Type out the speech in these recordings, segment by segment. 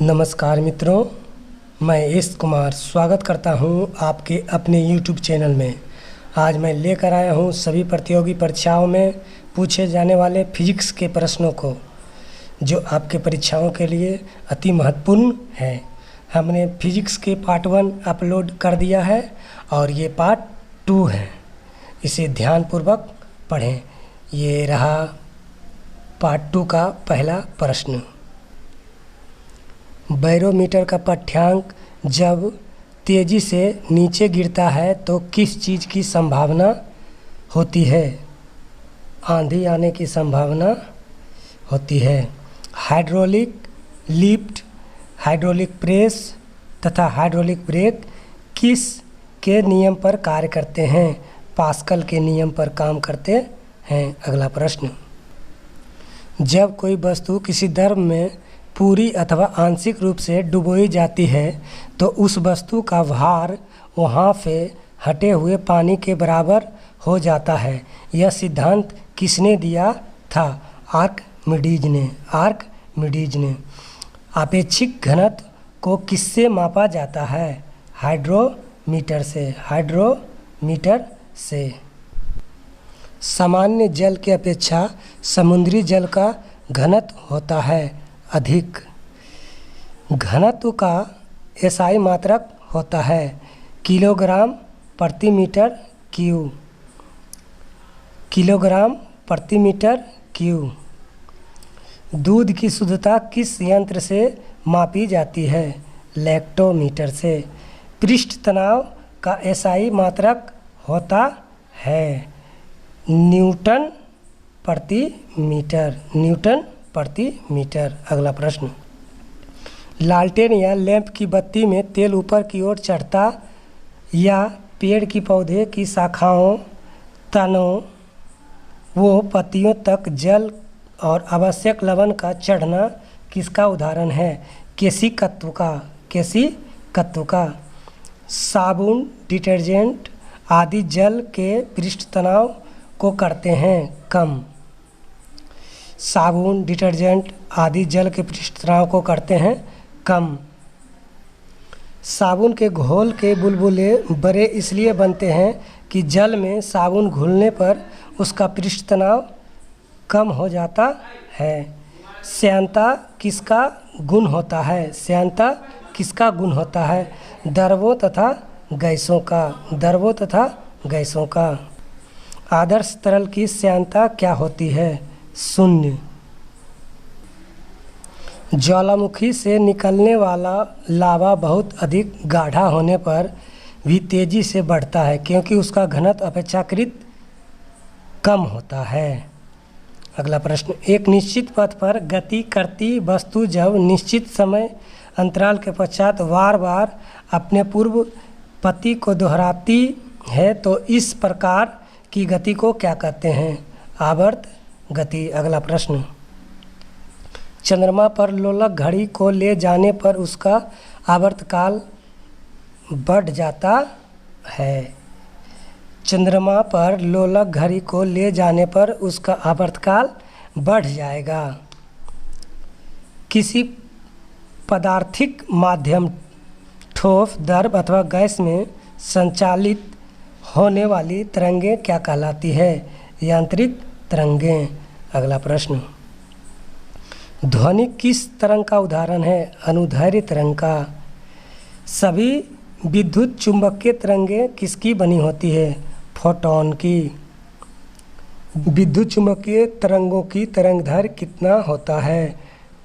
नमस्कार मित्रों, मैं एस कुमार स्वागत करता हूं आपके अपने YouTube चैनल में। आज मैं लेकर आया हूं सभी प्रतियोगी परीक्षाओं में पूछे जाने वाले फिजिक्स के प्रश्नों को, जो आपके परीक्षाओं के लिए अति महत्वपूर्ण है। हमने फिजिक्स के पार्ट 1 अपलोड कर दिया है और ये पार्ट 2 है। इसे ध्यानपूर्वक पढ़ें। ये रहा पार्ट 2 का पहला प्रश्न। बैरोमीटर का पाठ्यांक जब तेज़ी से नीचे गिरता है तो किस चीज़ की संभावना होती है? आंधी आने की संभावना होती है। हाइड्रोलिक लिफ्ट, हाइड्रोलिक प्रेस तथा हाइड्रोलिक ब्रेक किस के नियम पर कार्य करते हैं? पास्कल के नियम पर काम करते हैं। अगला प्रश्न। जब कोई वस्तु किसी द्रव में पूरी अथवा आंशिक रूप से डुबोई जाती है तो उस वस्तु का भार वहाँ से हटे हुए पानी के बराबर हो जाता है। यह सिद्धांत किसने दिया था? आर्किमिडीज ने। आपेक्षिक घनत्व को किससे मापा जाता है? हाइड्रोमीटर से। सामान्य जल की अपेक्षा समुद्री जल का घनत्व होता है अधिक। घनत्व का एसआई मात्रक होता है किलोग्राम प्रति मीटर क्यू। दूध की शुद्धता किस यंत्र से मापी जाती है? लैक्टोमीटर से। पृष्ठ तनाव का एसआई मात्रक होता है न्यूटन प्रति मीटर। अगला प्रश्न। लालटेन या लैंप की बत्ती में तेल ऊपर की ओर चढ़ता या पेड़ की पौधे की शाखाओं, तनों व पत्तियों तक जल और आवश्यक लवण का चढ़ना किसका उदाहरण है? केशिकत्व का। साबुन, डिटर्जेंट आदि जल के पृष्ठ तनाव को करते हैं कम। साबुन, डिटर्जेंट आदि जल के पृष्ठ तनाव को करते हैं कम। साबुन के घोल के बुलबुले बड़े इसलिए बनते हैं कि जल में साबुन घुलने पर उसका पृष्ठ तनाव कम हो जाता है। श्यानता किसका गुण होता है? द्रवों तथा गैसों का। आदर्श तरल की श्यानता क्या होती है? 0। ज्वालामुखी से निकलने वाला लावा बहुत अधिक गाढ़ा होने पर भी तेज़ी से बढ़ता है क्योंकि उसका घनत्व अपेक्षाकृत कम होता है। अगला प्रश्न। एक निश्चित पथ पर गति करती वस्तु जब निश्चित समय अंतराल के पश्चात बार बार अपने पूर्व पथ को दोहराती है तो इस प्रकार की गति को क्या कहते हैं? आवर्त गति। अगला प्रश्न। चंद्रमा पर लोलक घड़ी को ले जाने पर उसका आवर्तकाल बढ़ जाता है। चंद्रमा पर लोलक घड़ी को ले जाने पर उसका आवर्तकाल बढ़ जाएगा। किसी पदार्थिक माध्यम, ठोस, द्रव अथवा गैस में संचालित होने वाली तरंगें क्या कहलाती है? यांत्रिक तरंगें। अगला प्रश्न। ध्वनि किस तरंग का उदाहरण है? अनुदैर्ध्य तरंग का। सभी विद्युत चुंबकीय तरंगें किसकी बनी होती है? फोटॉन की। विद्युत चुंबकीय तरंगों की तरंगदैर्घ्य कितना होता है?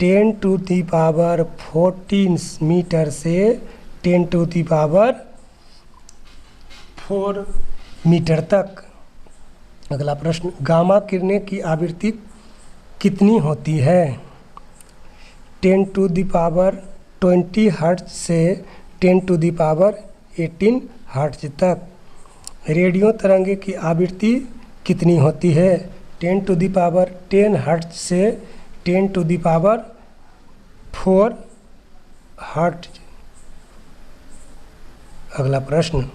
10⁻14 मीटर से 10⁻4 मीटर तक। अगला प्रश्न। गामा किरणें की आवृत्ति कितनी होती है? 10⁻20 हर्ट्ज से 10⁻18 हर्ट्ज तक। रेडियो तरंगे की आवृत्ति कितनी होती है? 10⁻10 हर्ट्ज से 10⁻4 हर्ट्ज। अगला प्रश्न।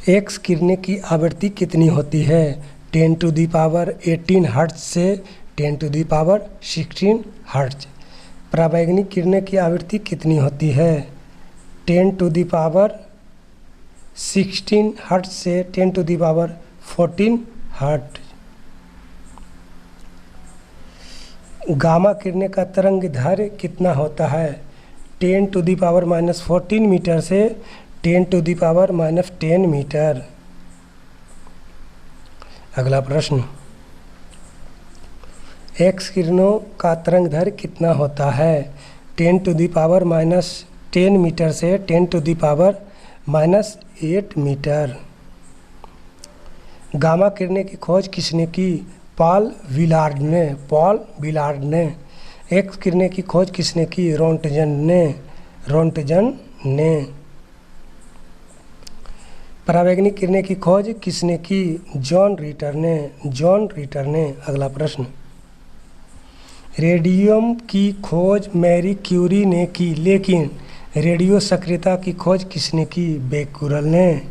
एक्स किरणें की आवृत्ति कितनी होती है? 10⁻18 हर्ट्ज से 10⁻16 हर्ट्ज। पराबैंगनी किरणें की आवृत्ति कितनी होती है? 10⁻16 हर्ट्ज से 10⁻14 हर्ट्ज। गामा किरणें का तरंग दैर्घ्य कितना होता है? 10⁻⁻14 मीटर से 10⁻⁻10 मीटर। अगला प्रश्न, एक्स किरणों का तरंग दैर्घ्य कितना होता है? 10⁻10 मीटर से 10⁻8 मीटर। गामा किरणें की खोज किसने की? पॉल विलार्ड ने। एक्स किरणें की खोज किसने की? रोंटजन ने। पराबैंगनी किरणें की खोज किसने की? जॉन रीटर ने। अगला प्रश्न, रेडियम की खोज मैरी क्यूरी ने की, लेकिन रेडियो सक्रियता की खोज किसने की? बेकुरल ने।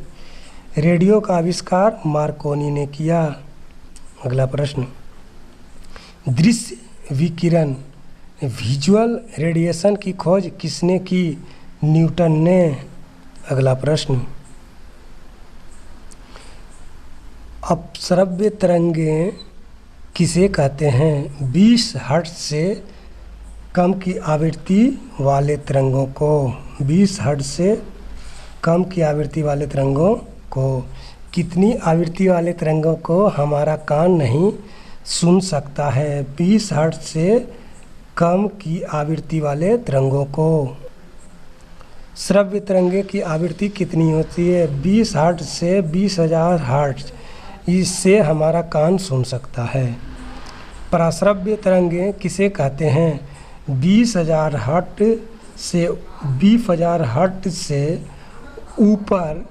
रेडियो का आविष्कार मार्कोनी ने किया। अगला प्रश्न, दृश्य विकिरण विजुअल रेडिएशन की खोज किसने की? न्यूटन ने। अगला प्रश्न, अपश्रव्य तरंगें किसे कहते हैं? 20 हर्ट्ज से कम की आवृत्ति वाले तरंगों को। 20 हर्ट्ज से कम की आवृत्ति वाले तरंगों को। कितनी आवृत्ति वाले तरंगों को हमारा कान नहीं सुन सकता है? 20 हर्ट्ज से कम की आवृत्ति वाले तरंगों को। श्रव्य तरंगे की आवृत्ति कितनी होती है? 20 हर्ट्ज से 20,000 हर्ट्ज। इससे हमारा कान सुन सकता है। पराश्रव्य तरंगे किसे कहते हैं? 20,000 हर्ट्ज से 20,000 हर्ट्ज से ऊपर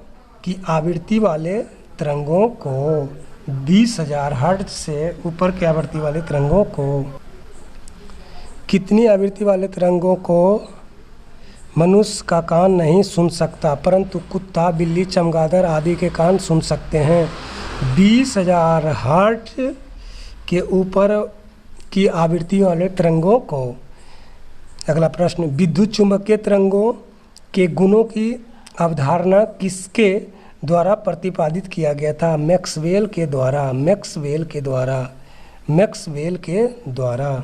की आवृत्ति वाले तरंगों को। 20,000 हर्ट्ज से ऊपर की आवृत्ति वाले तरंगों को। कितनी आवृत्ति वाले तरंगों को मनुष्य का कान नहीं सुन सकता, परंतु कुत्ता, बिल्ली, चमगादड़ आदि के कान सुन सकते हैं? 20,000 हर्ट्ज के ऊपर की आवृत्ति वाले तरंगों को। अगला प्रश्न, विद्युत चुंबकीय तरंगों के गुणों की अवधारणा किसके द्वारा प्रतिपादित किया गया था? मैक्सवेल के द्वारा।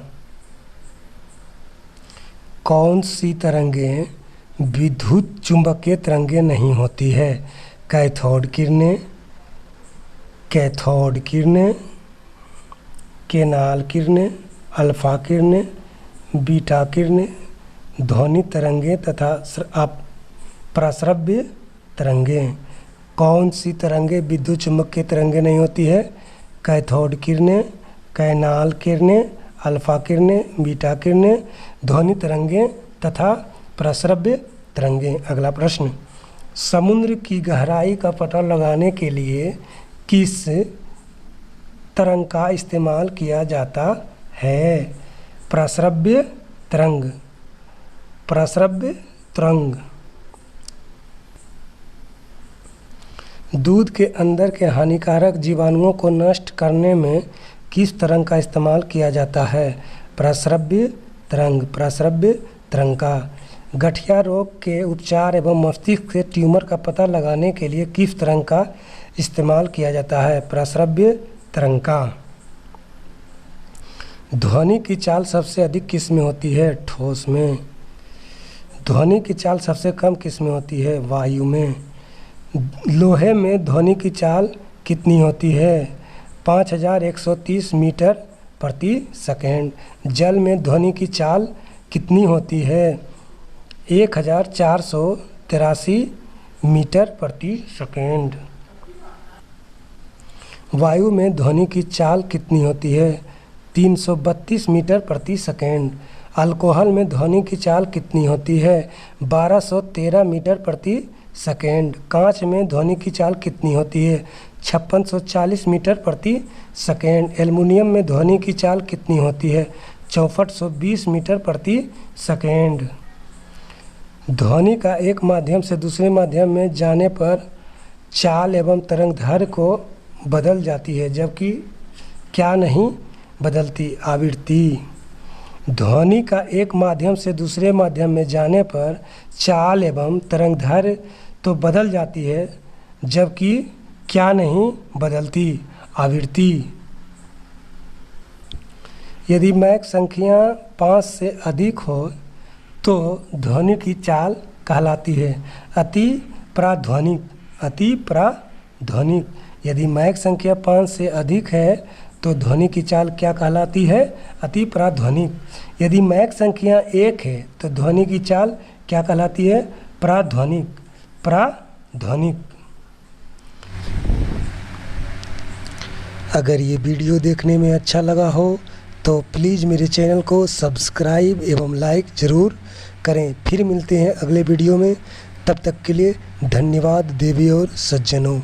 कौन सी तरंगें विद्युत चुंबकीय तरंगें नहीं होती है? कैथोड किरणें, केनाल किरणें, अल्फा किरणें, बीटा किरणें, ध्वनि तरंगें तथा पराश्रव्य तरंगें। कौन सी तरंगें विद्युत चुंबकीय तरंगें नहीं होती है? कैथोड किरणें, कैनाल किरणें, अल्फा किरणें, बीटा किरणें, ध्वनि तरंगें तथा पराश्रव्य तरंगें। अगला प्रश्न, समुद्र की गहराई का पता लगाने के लिए किस तरंग का इस्तेमाल किया जाता है? पराश्रव्य तरंग। दूध के अंदर के हानिकारक जीवाणुओं को नष्ट करने में किस तरंग का इस्तेमाल किया जाता है? पराश्रव्य तरंग का। गठिया रोग के उपचार एवं मस्तिष्क से ट्यूमर का पता लगाने के लिए किस तरंग का इस्तेमाल किया जाता है? पराश्रव्य तरंग का। ध्वनि की चाल सबसे अधिक किस में होती है? ठोस में। ध्वनि की चाल सबसे कम किस में होती है? वायु में। लोहे में ध्वनि की चाल कितनी होती है? 5130 मीटर प्रति सेकेंड। जल में ध्वनि की चाल कितनी होती है? 1483 मीटर प्रति सेकेंड। वायु में ध्वनि की चाल कितनी होती है? 332 मीटर प्रति सेकेंड। अल्कोहल में ध्वनि की चाल कितनी होती है? 1213 मीटर प्रति सेकेंड। कांच में ध्वनि की चाल कितनी होती है? 5640 मीटर प्रति सेकेंड। एल्युमिनियम में ध्वनि की चाल कितनी होती है? 6420 मीटर प्रति सेकेंड। ध्वनि का एक माध्यम से दूसरे माध्यम में जाने पर चाल एवं तरंग दैर्घ्य को बदल जाती है, जबकि क्या नहीं बदलती आवृत्ति। ध्वनि का एक माध्यम से दूसरे माध्यम में जाने पर चाल एवं तरंगदैर्घ्य तो बदल जाती है, जबकि क्या नहीं बदलती? आवृत्ति। यदि मैक संख्या 5 से अधिक हो तो ध्वनि की चाल कहलाती है अति प्राध्वनिक। अति प्राध्वनिक। यदि मैक संख्या 5 से अधिक है तो ध्वनि की चाल क्या कहलाती है? अति प्राध्वनिक। यदि मैक संख्या 1 है तो ध्वनि की चाल क्या कहलाती है? प्राध्वनिक। प्राध्वनिक। अगर ये वीडियो देखने में अच्छा लगा हो तो प्लीज़ मेरे चैनल को सब्सक्राइब एवं लाइक ज़रूर करें। फिर मिलते हैं अगले वीडियो में। तब तक के लिए धन्यवाद देवी और सज्जनों।